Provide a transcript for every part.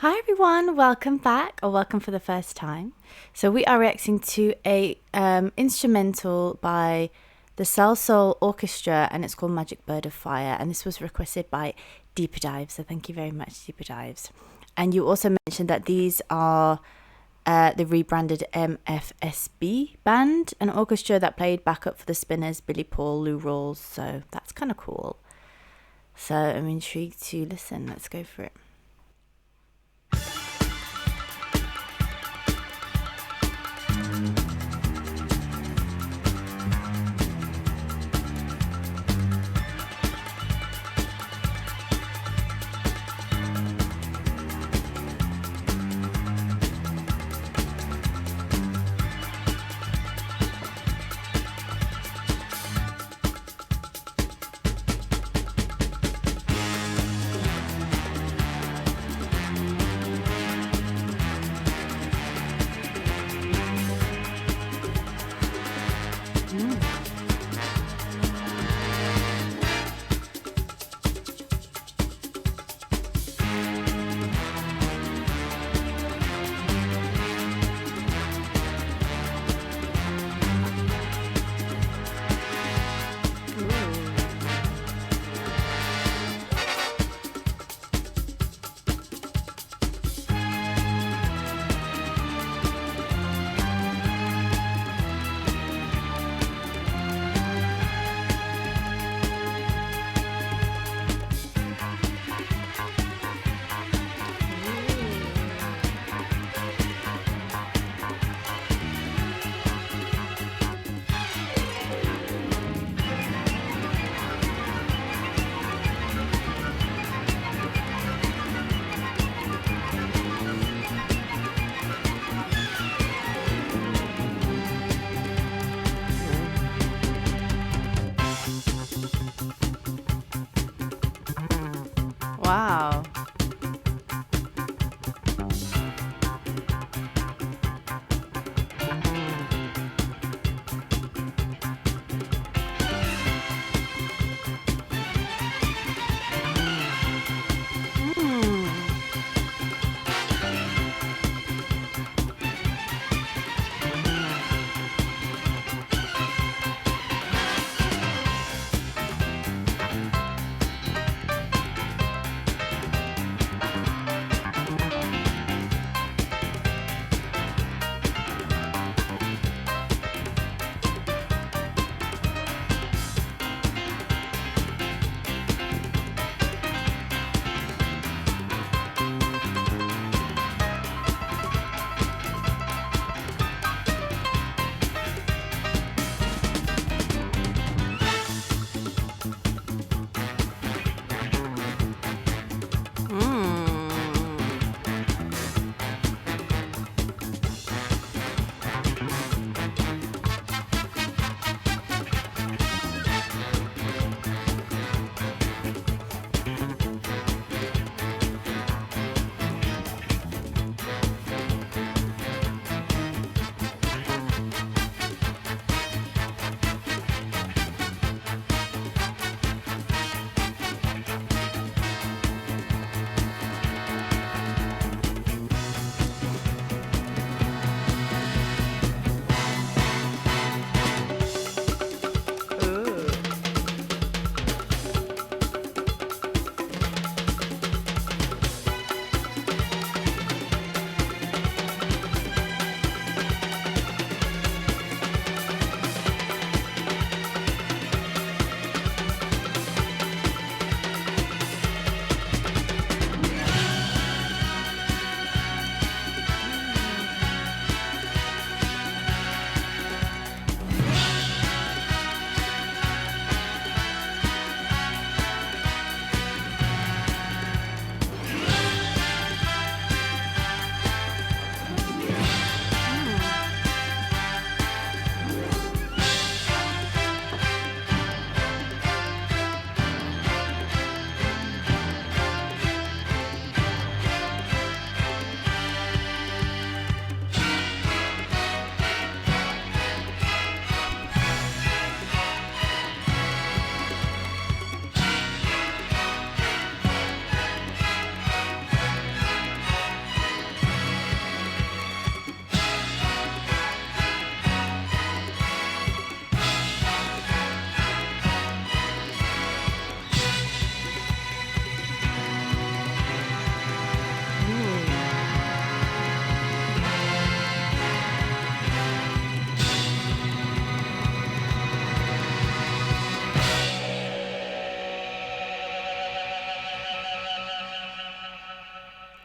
Hi everyone, welcome back or welcome for the first time. So we are reacting to a instrumental by the Salsoul Orchestra and it's called Magic Bird of Fire, and this was requested by Deeper Dives, so thank you very much Deeper Dives. And you also mentioned that these are the rebranded MFSB band, an orchestra that played backup for the Spinners, Billy Paul, Lou Rawls, so that's kind of cool. So I'm intrigued to listen, let's go for it.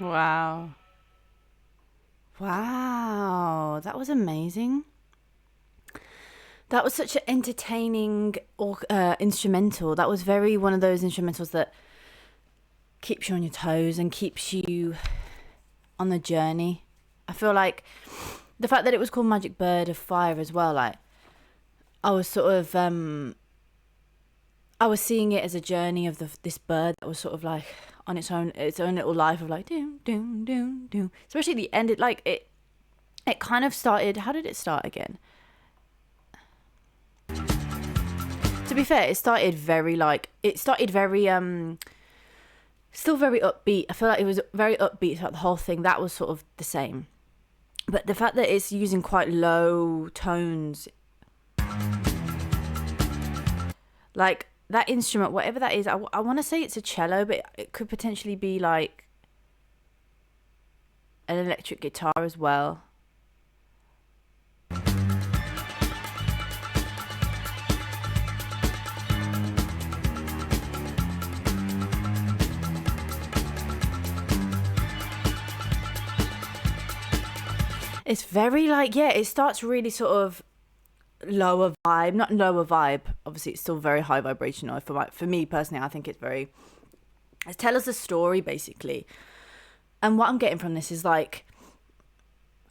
Wow. Wow. That was amazing. That was such an entertaining instrumental. That was very one of those instrumentals that keeps you on your toes and keeps you on the journey. I feel like the fact that it was called Magic Bird of Fire as well, like I was sort of I was seeing it as a journey of this bird that was sort of like on its own little life of like doom doom doom doom. Especially the end, it kind of started. How did it start again? To be fair, it started very still very upbeat. I feel like it was very upbeat throughout the whole thing. That was sort of the same. But the fact that it's using quite low tones, like that instrument, whatever that is, I want to say it's a cello, but it could potentially be like an electric guitar as well. It's very like, yeah, it starts really sort of lower vibe, not lower vibe. Obviously, it's still very high vibrational. For me personally, I think it tell us a story basically. And what I'm getting from this is like,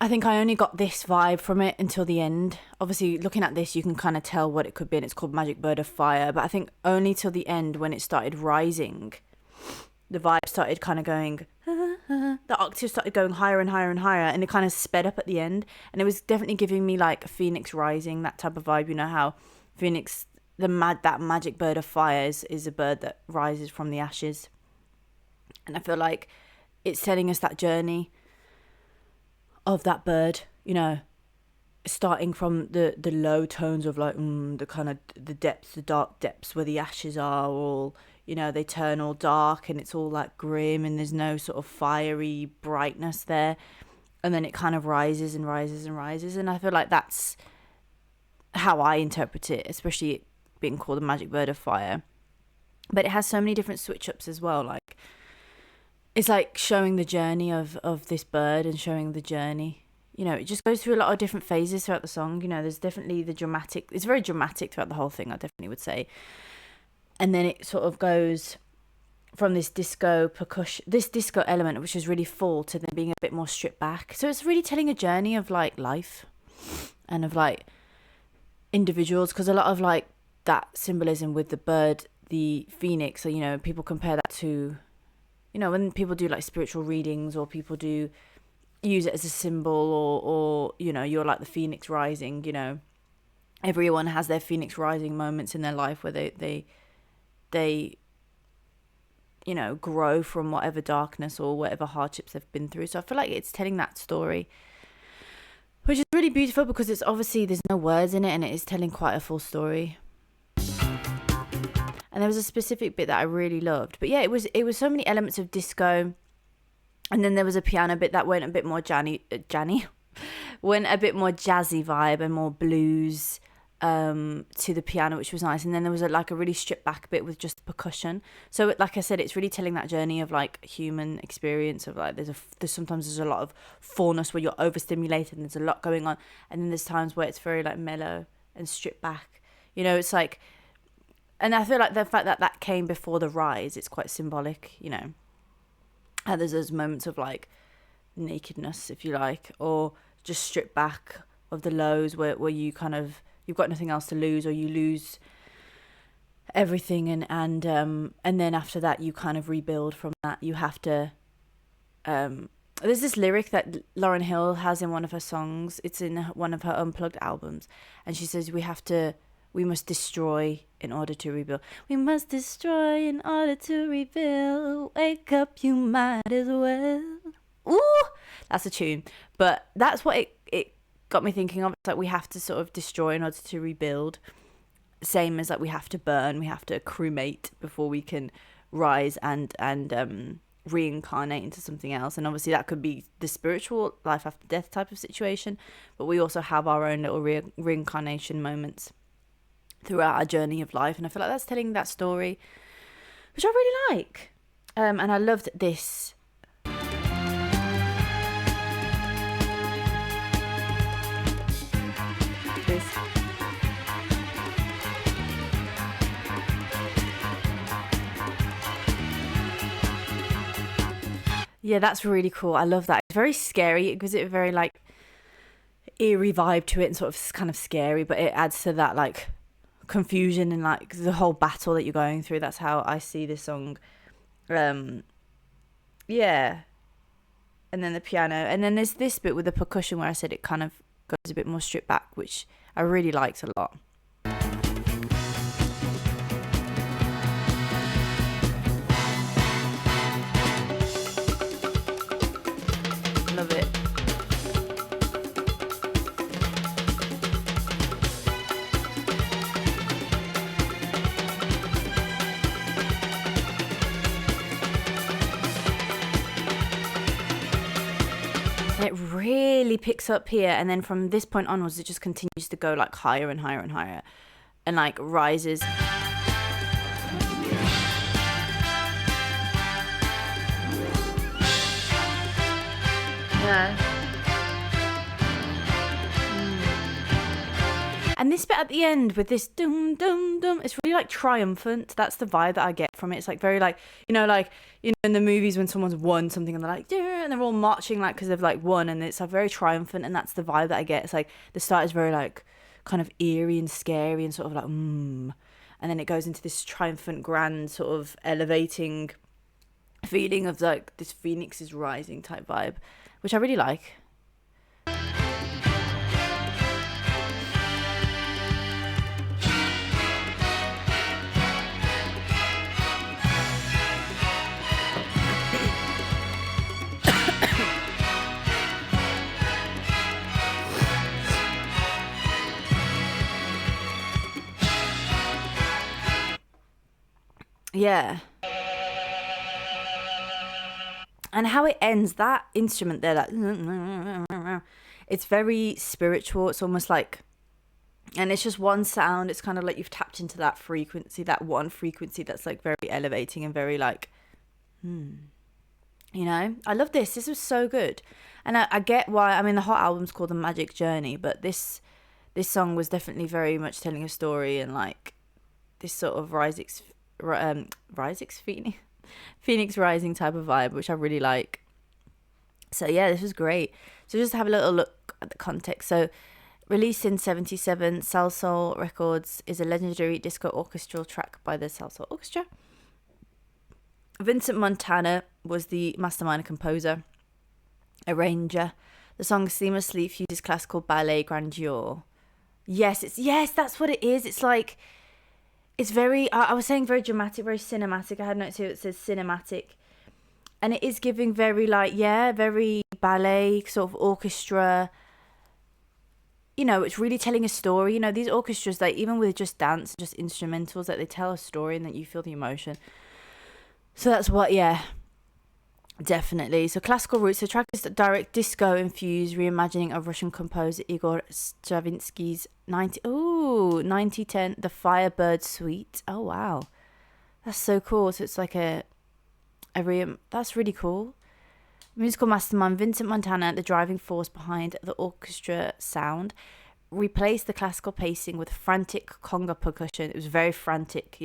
I think I only got this vibe from it until the end. Obviously, looking at this, you can kind of tell what it could be, and it's called Magic Bird of Fire. But I think only till the end when it started rising, the vibe started kind of going, the octave started going higher and higher and higher, and it kind of sped up at the end. And it was definitely giving me like a phoenix rising, that type of vibe. You know how phoenix, that magic bird of fire is a bird that rises from the ashes. And I feel like it's telling us that journey of that bird, you know, starting from the low tones of like the kind of the depths, the dark depths where the ashes are all, you know, they turn all dark and it's all like grim and there's no sort of fiery brightness there. And then it kind of rises and rises and rises. And I feel like that's how I interpret it, especially it being called the Magic Bird of Fire. But it has so many different switch ups as well. Like, it's like showing the journey of this bird and showing the journey. You know, it just goes through a lot of different phases throughout the song. You know, there's definitely the dramatic. It's very dramatic throughout the whole thing, I definitely would say. And then it sort of goes from this disco element, which is really full, to then being a bit more stripped back. So it's really telling a journey of like life and of like individuals, because a lot of like that symbolism with the bird, the phoenix, so, you know, people compare that to, you know, when people do like spiritual readings or people do use it as a symbol, or you know, you're like the phoenix rising. You know, everyone has their phoenix rising moments in their life where they you know, grow from whatever darkness or whatever hardships they've been through. So I feel like it's telling that story, which is really beautiful, because it's obviously, there's no words in it and it is telling quite a full story. And there was a specific bit that I really loved. But yeah, it was so many elements of disco. And then there was a piano bit that went a bit more went a bit more jazzy vibe and more blues to the piano, which was nice. And then there was a really stripped back bit with just percussion. So like I said, it's really telling that journey of like human experience of like, sometimes there's a lot of fullness where you're overstimulated and there's a lot going on. And then there's times where it's very like mellow and stripped back. You know, it's like, and I feel like the fact that that came before the rise, it's quite symbolic, you know. And there's those moments of like nakedness, if you like, or just stripped back of the lows where you kind of, you've got nothing else to lose, or you lose everything, and then after that you kind of rebuild from that. You have to there's this lyric that Lauryn Hill has in one of her songs. It's in one of her Unplugged albums, and she says we must destroy in order to rebuild. We must destroy in order to rebuild. Wake up, you might as well. Ooh, that's a tune. But that's what it got me thinking of. It's like we have to sort of destroy in order to rebuild. Same as like we have to burn, we have to cremate before we can rise and reincarnate into something else. And obviously that could be the spiritual life after death type of situation. But we also have our own little reincarnation moments throughout our journey of life, and I feel like that's telling that story, which I really like. And I loved this. Yeah, that's really cool. I love that. It's very scary. It gives it a very like eerie vibe to it and sort of kind of scary, but it adds to that like confusion and like the whole battle that you're going through. That's how I see this song. Um yeah. And then the piano. And then there's this bit with the percussion where I said it kind of goes a bit more stripped back, which I really liked a lot. Love it. And it really picks up here, and then from this point onwards, it just continues to go like higher and higher and higher, and like rises. Yeah. And this bit at the end with this dum dum dum, it's really like triumphant. That's the vibe that I get from it. It's like very like, like, in the movies when someone's won something and they're like, yeah, and they're all marching like because they've like won, and it's like very triumphant, and that's the vibe that I get. It's like the start is very like kind of eerie and scary and sort of like and then it goes into this triumphant, grand, sort of elevating feeling of like this phoenix is rising type vibe, which I really like. Yeah. And how it ends, that instrument there, that it's very spiritual. It's almost like, and it's just one sound. It's kind of like you've tapped into that frequency, that one frequency that's like very elevating and very like, I love this. This was so good. And I get why, I mean, the whole album's called The Magic Journey, but this song was definitely very much telling a story, and like this sort of Phoenix Rising type of vibe, which I really like. So yeah, this was great. So just have a little look at the context. So released in 1977, Salsoul Records is a legendary disco orchestral track by the Salsoul Orchestra. Vincent Montana was the mastermind composer, arranger. The song seamlessly fuses classical ballet grandeur. Yes, that's what it is. It's like, it's very, I was saying very dramatic, very cinematic. I had notes here that says cinematic. And it is giving very like, very ballet, sort of orchestra. It's really telling a story. These orchestras, like even with just dance, just instrumentals, like they tell a story and that you feel the emotion. So that's what, definitely. So classical roots. The track is direct disco-infused reimagining of Russian composer Igor Stravinsky's 1910 The Firebird Suite. Oh wow, that's so cool. So it's like that's really cool. Musical mastermind Vincent Montana, the driving force behind the orchestra sound, replaced the classical pacing with frantic conga percussion. It was very frantic,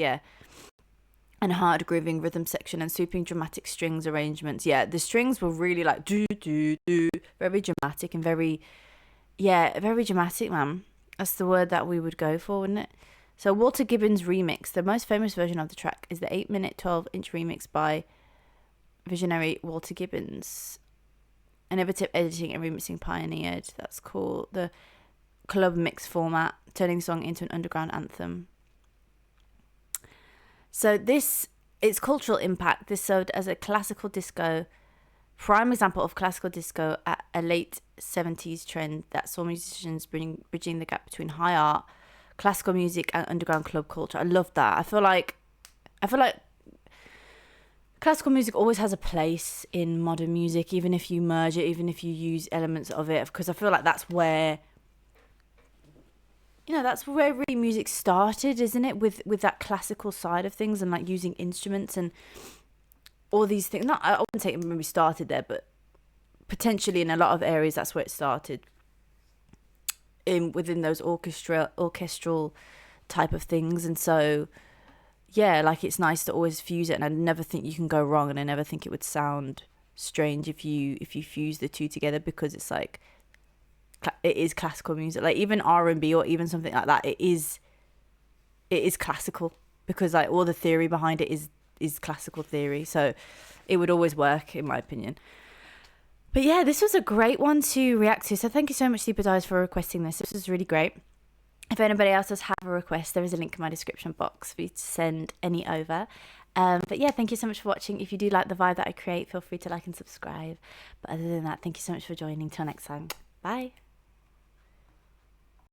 and hard grooving rhythm section and swooping dramatic strings arrangements. Yeah, the strings were really like do do do, very dramatic and very dramatic, man. That's the word that we would go for, wouldn't it? So Walter Gibbons remix. The most famous version of the track is the 8-minute 12-inch remix by visionary Walter Gibbons. Innovative editing and remixing pioneered. That's cool. The club mix format, turning the song into an underground anthem. So its cultural impact, this served as a classical disco, prime example of classical disco at a late 70s trend that saw musicians bridging the gap between high art, classical music, and underground club culture. I love that. I feel like classical music always has a place in modern music, even if you merge it, even if you use elements of it, because I feel like that's where really music started, isn't it? With that classical side of things and like using instruments and all these things. I wouldn't say it maybe started there, but potentially in a lot of areas that's where it started. Within those orchestral type of things, and so like it's nice to always fuse it, and I never think you can go wrong, and I never think it would sound strange if you fuse the two together, because it's like it is classical music. Like even R&B or even something like that, it is classical, because like all the theory behind it is classical theory. So it would always work, in my opinion. But yeah, this was a great one to react to. So thank you so much, Super Dives, for requesting this. This was really great. If anybody else does have a request, there is a link in my description box for you to send any over. But yeah, thank you so much for watching. If you do like the vibe that I create, feel free to like and subscribe. But other than that, thank you so much for joining. Till next time. Bye.